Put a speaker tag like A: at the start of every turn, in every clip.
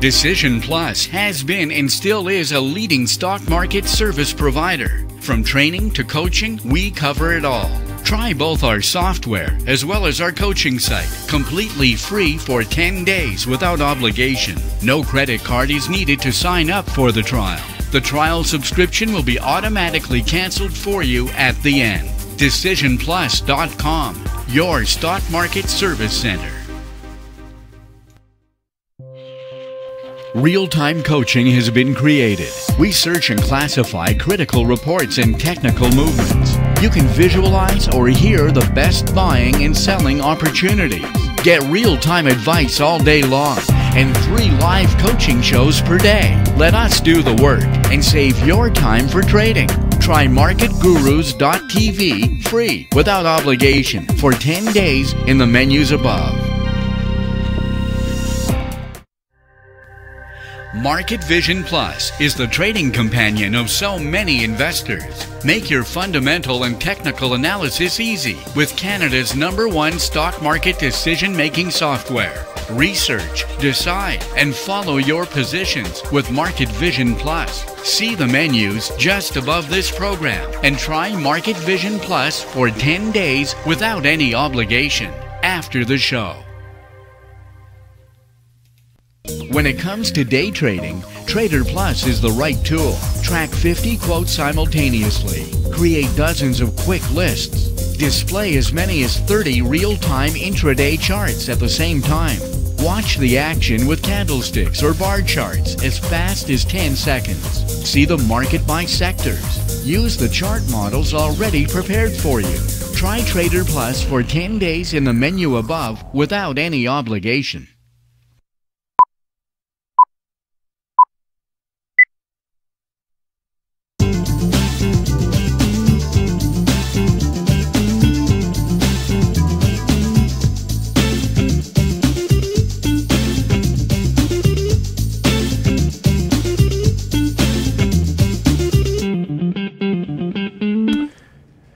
A: Decision Plus has been and still is a leading stock market service provider. From training to coaching, we cover it all. Try both our software as well as our coaching site, completely free for 10 days without obligation. No credit card is needed to sign up for the trial. The trial subscription will be automatically canceled for you at the end. DecisionPlus.com, your stock market service center. Real-time coaching has been created. We search and classify critical reports and technical movements. You can visualize or hear the best buying and selling opportunities. Get real-time advice all day long and 3 live coaching shows per day. Let us do the work and save your time for trading. Try MarketGurus.tv free without obligation for 10 days in the menus above. Market Vision Plus is the trading companion of so many investors. Make your fundamental and technical analysis easy with Canada's #1 stock market decision-making software. Research, decide, and follow your positions with Market Vision Plus. See the menus just above this program and try Market Vision Plus for 10 days without any obligation after the show. When it comes to day trading, Trader Plus is the right tool. Track 50 quotes simultaneously. Create dozens of quick lists. Display as many as 30 real-time intraday charts at the same time. Watch the action with candlesticks or bar charts as fast as 10 seconds. See the market by sectors. Use the chart models already prepared for you. Try Trader Plus for 10 days in the menu above without any obligation.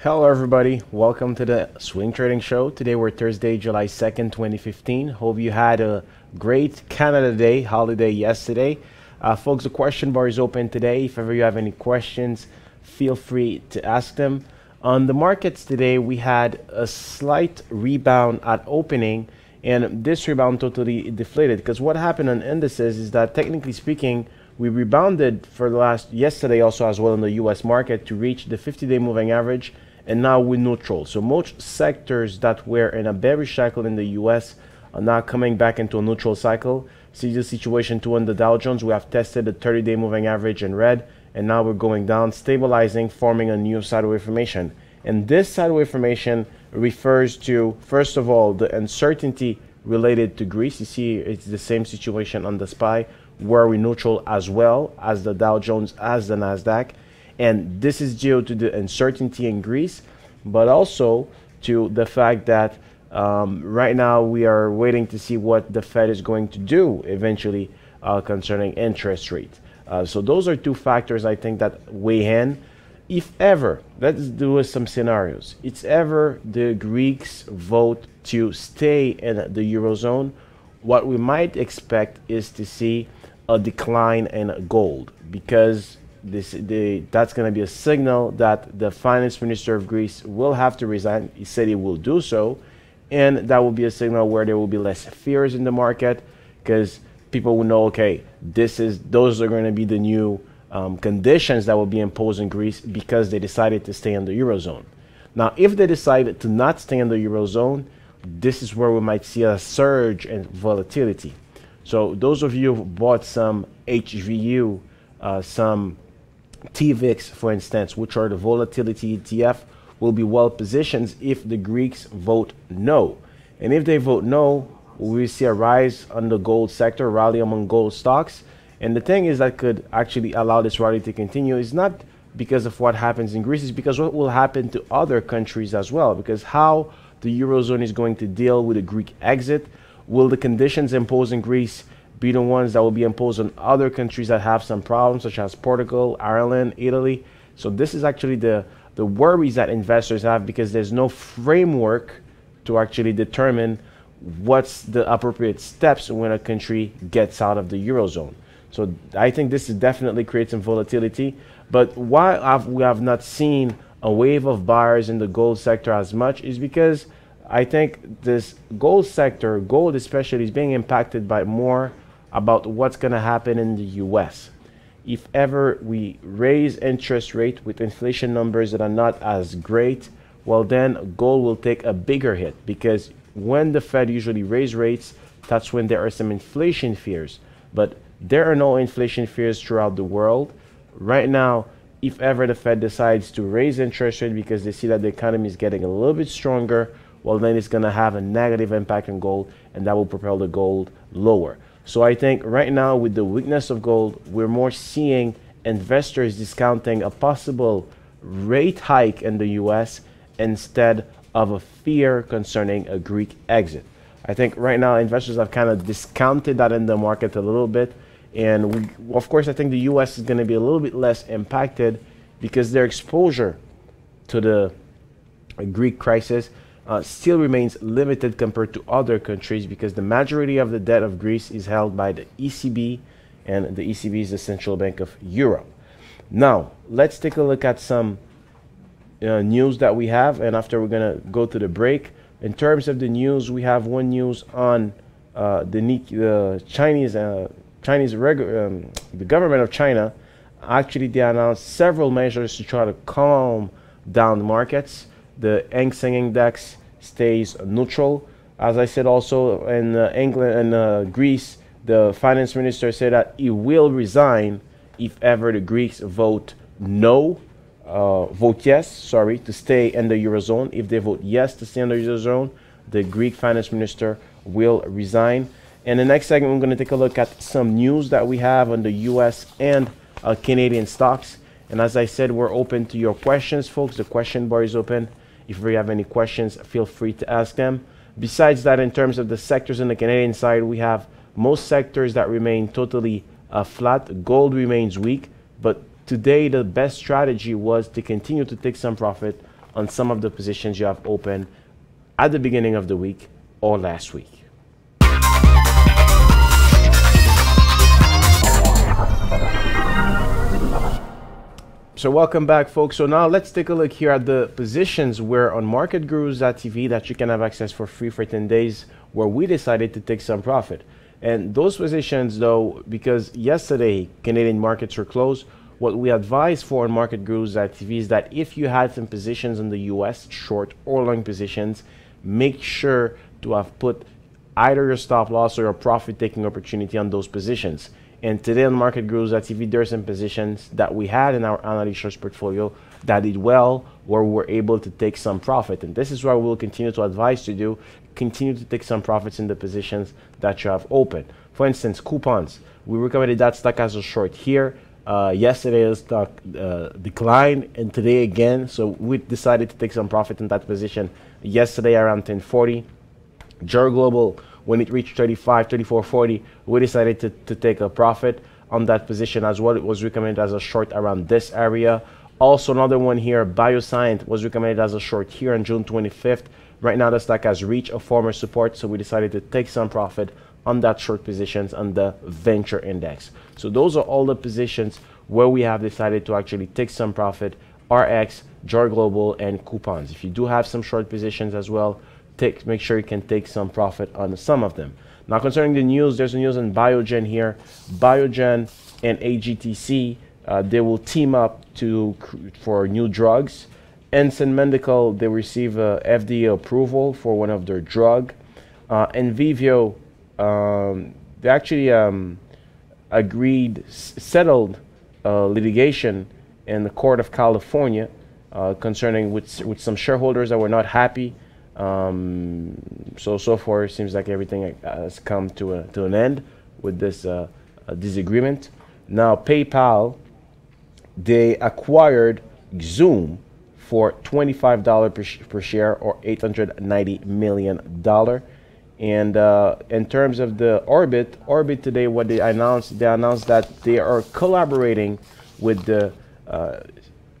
B: Hello everybody, welcome to the Swing Trading Show. Today we're Thursday, July 2nd, 2015. Hope you had a great Canada Day holiday yesterday. Folks, the question bar is open today. If ever you have any questions, feel free to ask them. On the markets today, we had a slight rebound at opening, and this rebound totally deflated, because what happened on indices is that, technically speaking, we rebounded for the yesterday also as well in the US market to reach the 50-day moving average, and now we're neutral. So most sectors that were in a bearish cycle in the US are now coming back into a neutral cycle. See the situation too on the Dow Jones. We have tested the 30-day moving average in red, and now we're going down, stabilizing, forming a new sideways formation. And this sideways formation refers to, first of all, the uncertainty related to Greece. You see it's the same situation on the SPY, where we're neutral as well as the Dow Jones, as the Nasdaq. And this is due to the uncertainty in Greece, but also to the fact that right now we are waiting to see what the Fed is going to do eventually concerning interest rates. So those are two factors I think that weigh in. If ever, let's do some scenarios. It's ever the Greeks vote to stay in the Eurozone, what we might expect is to see a decline in gold, because that's going to be a signal that the finance minister of Greece will have to resign. He said he will do so, and that will be a signal where there will be less fears in the market, because people will know, okay, those are going to be the new conditions that will be imposed in Greece because they decided to stay in the Eurozone. Now, if they decided to not stay in the Eurozone, this is where we might see a surge in volatility. So those of you who bought some HVU, some TVIX, for instance, which are the volatility ETF, will be well positioned if the Greeks vote no. And if they vote no, we see a rise on the gold sector, rally among gold stocks. And the thing is that could actually allow this rally to continue is not because of what happens in Greece, it's because what will happen to other countries as well, because how the Eurozone is going to deal with a Greek exit. Will the conditions imposed in Greece be the ones that will be imposed on other countries that have some problems, such as Portugal, Ireland, Italy? So this is actually the worries that investors have, because there's no framework to actually determine what's the appropriate steps when a country gets out of the Eurozone. So I think this is definitely creates some volatility. But why we have not seen a wave of buyers in the gold sector as much is because I think this gold sector, gold especially, is being impacted by more about what's going to happen in the US. If ever we raise interest rate with inflation numbers that are not as great, well then gold will take a bigger hit, because when the Fed usually raise rates, that's when there are some inflation fears. But there are no inflation fears throughout the world. Right now, if ever the Fed decides to raise interest rate because they see that the economy is getting a little bit stronger, well then it's going to have a negative impact on gold, and that will propel the gold lower. So I think right now, with the weakness of gold, we're more seeing investors discounting a possible rate hike in the US instead of a fear concerning a Greek exit. I think right now investors have kind of discounted that in the market a little bit. And of course, I think the US is going to be a little bit less impacted because their exposure to the Greek crisis still remains limited compared to other countries, because the majority of the debt of Greece is held by the ECB, and the ECB is the Central Bank of Europe. Now, let's take a look at some news that we have, and after we're going to go to the break. In terms of the news, we have one news on the government of China. Actually, they announced several measures to try to calm down the markets. The Hang Seng Index stays neutral. As I said, also in England and Greece, the finance minister said that he will resign if ever the Greeks vote yes, to stay in the Eurozone. If they vote yes to stay in the Eurozone, the Greek finance minister will resign. In the next segment, we're going to take a look at some news that we have on the US and Canadian stocks. And as I said, we're open to your questions, folks. The question bar is open. If you have any questions, feel free to ask them. Besides that, in terms of the sectors on the Canadian side, we have most sectors that remain totally flat. Gold remains weak, but today the best strategy was to continue to take some profit on some of the positions you have open at the beginning of the week or last week. So welcome back, folks. So now let's take a look here at the positions where on marketgurus.tv that you can have access for free for 10 days, where we decided to take some profit. And those positions, though, because yesterday Canadian markets were closed, what we advise for on marketgurus.tv is that if you had some positions in the US, short or long positions, make sure to have put either your stop loss or your profit taking opportunity on those positions. And today on marketgurus.tv, there are some positions that we had in our analyst shorts portfolio that did well, where we were able to take some profit. And this is what we'll continue to advise you to do. Continue to take some profits in the positions that you have open. For instance, coupons. We recommended that stock as a short here. Yesterday the stock declined, and today again. So we decided to take some profit in that position yesterday around 1040. Jer Global, when it reached 34.40, we decided to take a profit on that position as well. It was recommended as a short around this area. Also, another one here, BioSyent, was recommended as a short here on June 25th. Right now, the stock has reached a former support, so we decided to take some profit on that short positions on the venture index. So those are all the positions where we have decided to actually take some profit: RX, Jer Global, and coupons. If you do have some short positions as well, make sure you can take some profit on some of them. Now, concerning the news, there's a news on Biogen here. Biogen and AGTC, they will team up for new drugs. Ensign Medical, they receive FDA approval for one of their drug. Envivio, they actually settled litigation in the Court of California concerning with some shareholders that were not happy. So far, it seems like everything has come to an end with this disagreement. Now, PayPal, they acquired Zoom for $25 per share, or $890 million. And in terms of the Orbit today, what they announced that they are collaborating with the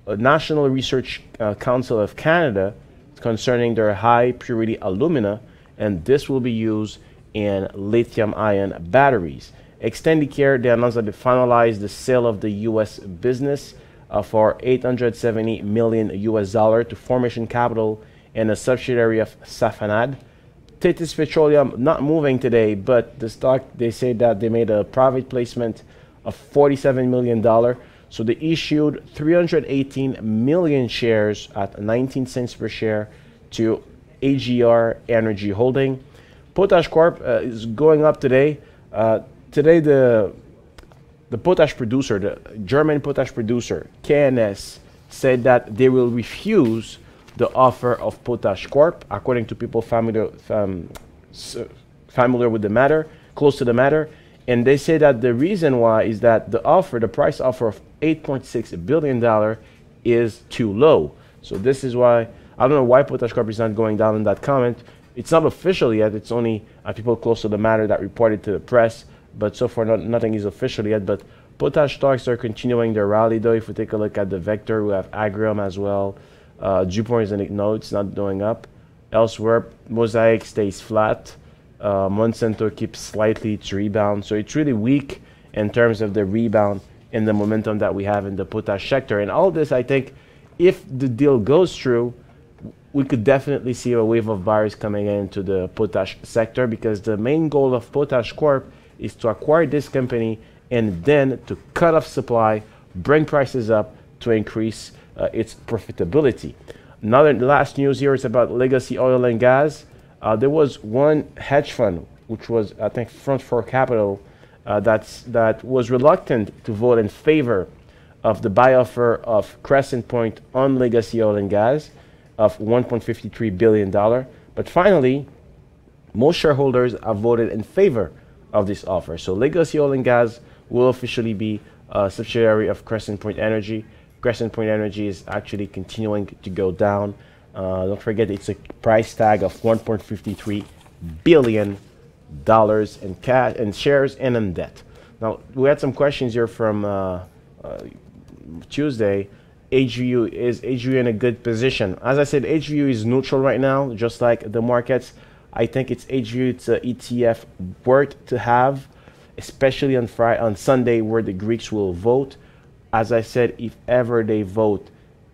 B: National Research Council of Canada concerning their high purity alumina, and this will be used in lithium-ion batteries. Extendicare, they announced that they finalized the sale of the U.S. business for $870 million to Formation Capital and a subsidiary of Safanad. Titus Petroleum not moving today, but the stock, they say that they made a private placement of $47 million. So they issued 318 million shares at 19 cents per share to AGR Energy Holding. Potash Corp is going up today. Today the potash producer, the German potash producer, KNS, said that they will refuse the offer of Potash Corp, according to people familiar with the matter, close to the matter. And they say that the reason why is that the offer, the price offer of $8.6 billion is too low. So this is why, I don't know why Potash Corp is not going down in that comment. It's not official yet. It's only people close to the matter that reported to the press. But so far, nothing is official yet. But potash stocks are continuing their rally, though. If we take a look at the vector, we have Agrium as well. DuPont is it's not going up. Elsewhere, Mosaic stays flat. Monsanto keeps slightly to rebound. So it's really weak in terms of the rebound and the momentum that we have in the potash sector. And all this, I think, if the deal goes through, we could definitely see a wave of buyers coming into the potash sector, because the main goal of Potash Corp is to acquire this company and then to cut off supply, bring prices up to increase its profitability. Another last news here is about Legacy Oil and Gas. There was one hedge fund, which was, I think, Front for Capital, that was reluctant to vote in favor of the buy offer of Crescent Point on Legacy Oil and Gas of $1.53 billion. But finally, most shareholders have voted in favor of this offer. So Legacy Oil and Gas will officially be a subsidiary of Crescent Point Energy. Crescent Point Energy is actually continuing to go down. Don't forget, it's a price tag of $1.53 billion in cash and shares and in debt. Now, we had some questions here from Tuesday. HVU, is HVU in a good position? As I said, HVU is neutral right now, just like the markets. I think it's HVU, it's an ETF worth to have, especially on Sunday, where the Greeks will vote. As I said, if ever they vote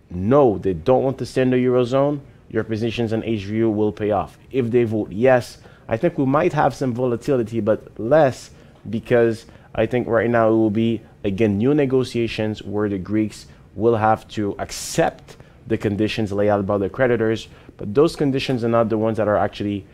B: no, they don't want to stay in the Eurozone, your positions on HVU will pay off. If they vote yes, I think we might have some volatility, but less, because I think right now it will be, again, new negotiations where the Greeks will have to accept the conditions laid out by the creditors, but those conditions are not the ones that are actually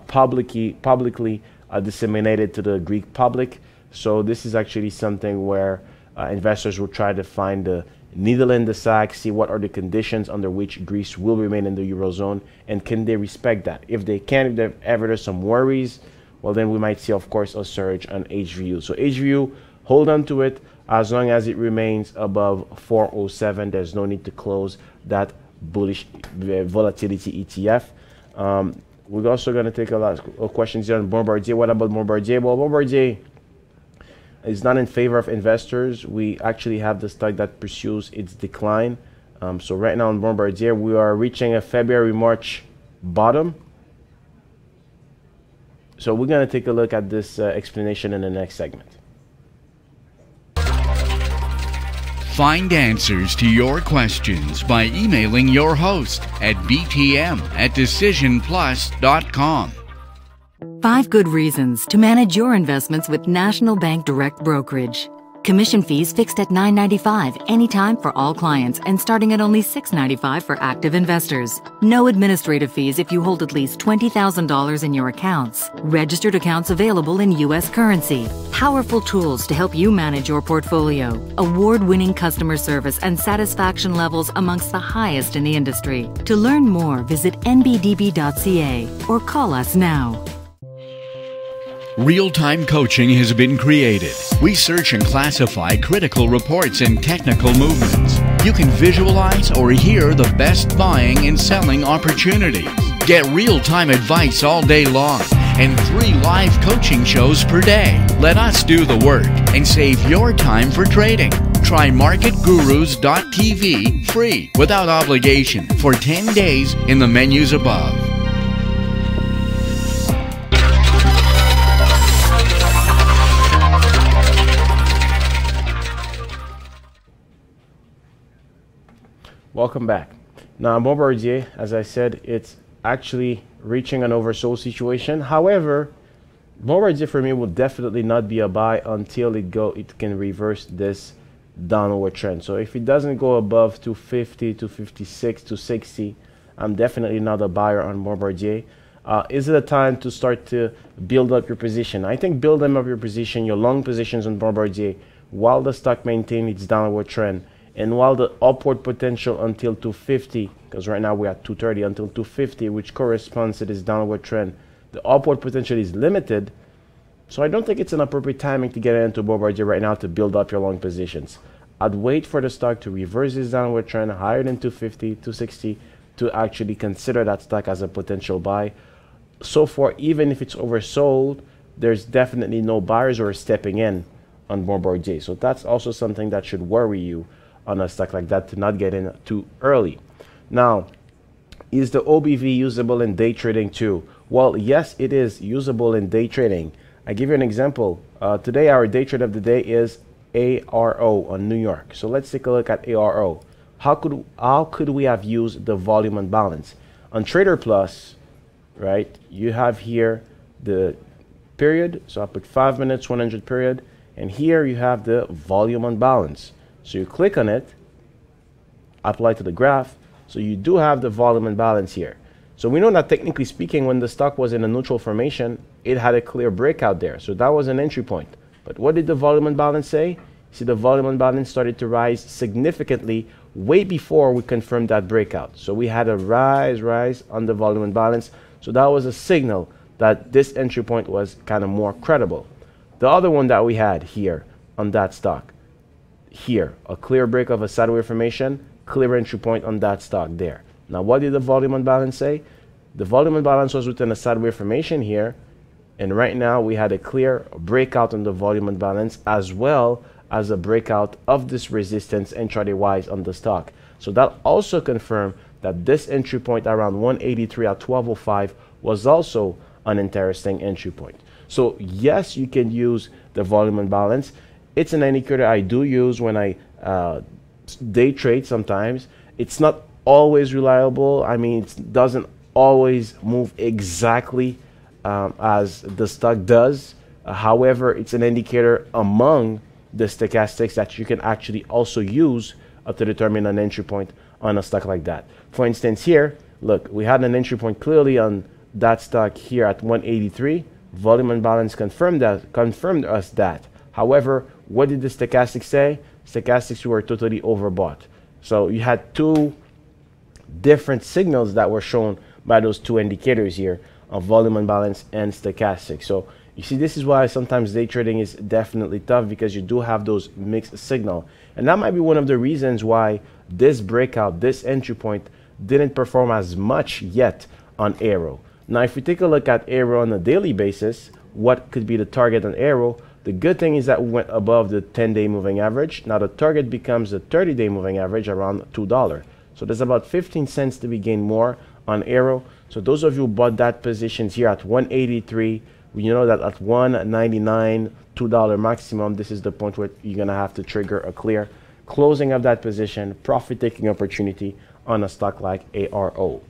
B: publicly disseminated to the Greek public. So this is actually something where investors will try to find the needle in the sack, see what are the conditions under which Greece will remain in the Eurozone, and can they respect that. If they can, if there's some worries, well, then we might see, of course, a surge on HVU. So HVU, hold on to it. As long as it remains above 407, there's no need to close that bullish volatility ETF. We're also going to take a lot of questions here on Bombardier. What about Bombardier? Well, Bombardier is not in favor of investors. We actually have the stock that pursues its decline. So right now on Bombardier, we are reaching a February-March bottom. So we're going to take a look at this explanation in the next segment.
A: Find answers to your questions by emailing your host at btm@decisionplus.com.
C: 5 good reasons to manage your investments with National Bank Direct Brokerage. Commission fees fixed at $9.95 anytime for all clients and starting at only $6.95 for active investors. No administrative fees if you hold at least $20,000 in your accounts. Registered accounts available in U.S. currency. Powerful tools to help you manage your portfolio. Award-winning customer service and satisfaction levels amongst the highest in the industry. To learn more, visit nbdb.ca or call us now.
A: Real-time coaching has been created. We search and classify critical reports and technical movements. You can visualize or hear the best buying and selling opportunities. Get real-time advice all day long and 3 live coaching shows per day. Let us do the work and save your time for trading. Try marketgurus.tv free without obligation for 10 days in the menus above.
B: Welcome back. Now, Bombardier, as I said, it's actually reaching an oversold situation. However, Bombardier for me will definitely not be a buy until it can reverse this downward trend. So if it doesn't go above 250, 256, 260, I'm definitely not a buyer on Bombardier. Is it a time to start to build up your position? I think build up your position, your long positions on Bombardier, while the stock maintains its downward trend. And while the upward potential until 250, because right now we're at 230, until 250, which corresponds to this downward trend, the upward potential is limited. So I don't think it's an appropriate timing to get into Bombardier right now to build up your long positions. I'd wait for the stock to reverse this downward trend higher than 250, 260 to actually consider that stock as a potential buy. So far, even if it's oversold, there's definitely no buyers or stepping in on Bombardier. So that's also something that should worry you on a stock like that, to not get in too early. Now, is the OBV usable in day trading too? Well, yes, it is usable in day trading. I give you an example. Today, our day trade of the day is ARO on New York. So let's take a look at ARO. How could we have used the volume unbalance? On Trader Plus, right, you have here the period. So I put 5 minutes, 100 period. And here you have the volume unbalance. So you click on it, apply to the graph. So you do have the volume imbalance here. So we know that technically speaking, when the stock was in a neutral formation, it had a clear breakout there. So that was an entry point. But what did the volume imbalance say? See, the volume imbalance started to rise significantly way before we confirmed that breakout. So we had a rise on the volume imbalance. So that was a signal that this entry point was kind of more credible. The other one that we had here on that stock, here, a clear break of a sideways formation, clear entry point on that stock there. Now, what did the volume imbalance say? The volume imbalance was within a sideways formation here, and right now we had a clear breakout on the volume imbalance as well as a breakout of this resistance intraday-wise on the stock. So that also confirmed that this entry point around 183 at 1205 was also an interesting entry point. So yes, you can use the volume imbalance. It's an indicator I do use when I day trade sometimes. It's not always reliable. I mean, it doesn't always move exactly as the stock does. However, it's an indicator among the stochastics that you can actually also use to determine an entry point on a stock like that. For instance, here, look, we had an entry point clearly on that stock here at 183. Volume imbalance confirmed us that. However, what did the stochastics say? Stochastics were totally overbought. So you had two different signals that were shown by those two indicators here of volume imbalance and stochastic. So you see, this is why sometimes day trading is definitely tough, because you do have those mixed signal. And that might be one of the reasons why this breakout, this entry point, didn't perform as much yet on Arrow. Now, if we take a look at Arrow on a daily basis, what could be the target on Arrow? The good thing is that we went above the 10-day moving average. Now the target becomes the 30-day moving average around $2. So there's about 15 cents to be gained more on Arrow. So those of you who bought that positions here at 183, you know that at 199, $2 maximum, this is the point where you're going to have to trigger a clear closing of that position, profit-taking opportunity on a stock like ARO.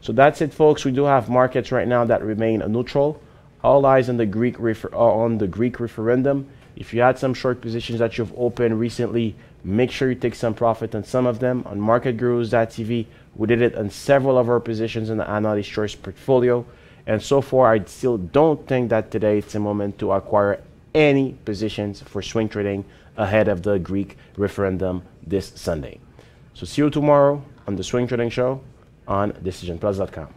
B: So that's it, folks. We do have markets right now that remain neutral. All eyes on the Greek referendum. If you had some short positions that you've opened recently, make sure you take some profit on some of them. On MarketGurus.tv, we did it on several of our positions in the analyst choice portfolio. And so far, I still don't think that today it's a moment to acquire any positions for swing trading ahead of the Greek referendum this Sunday. So see you tomorrow on the Swing Trading Show on DecisionPlus.com.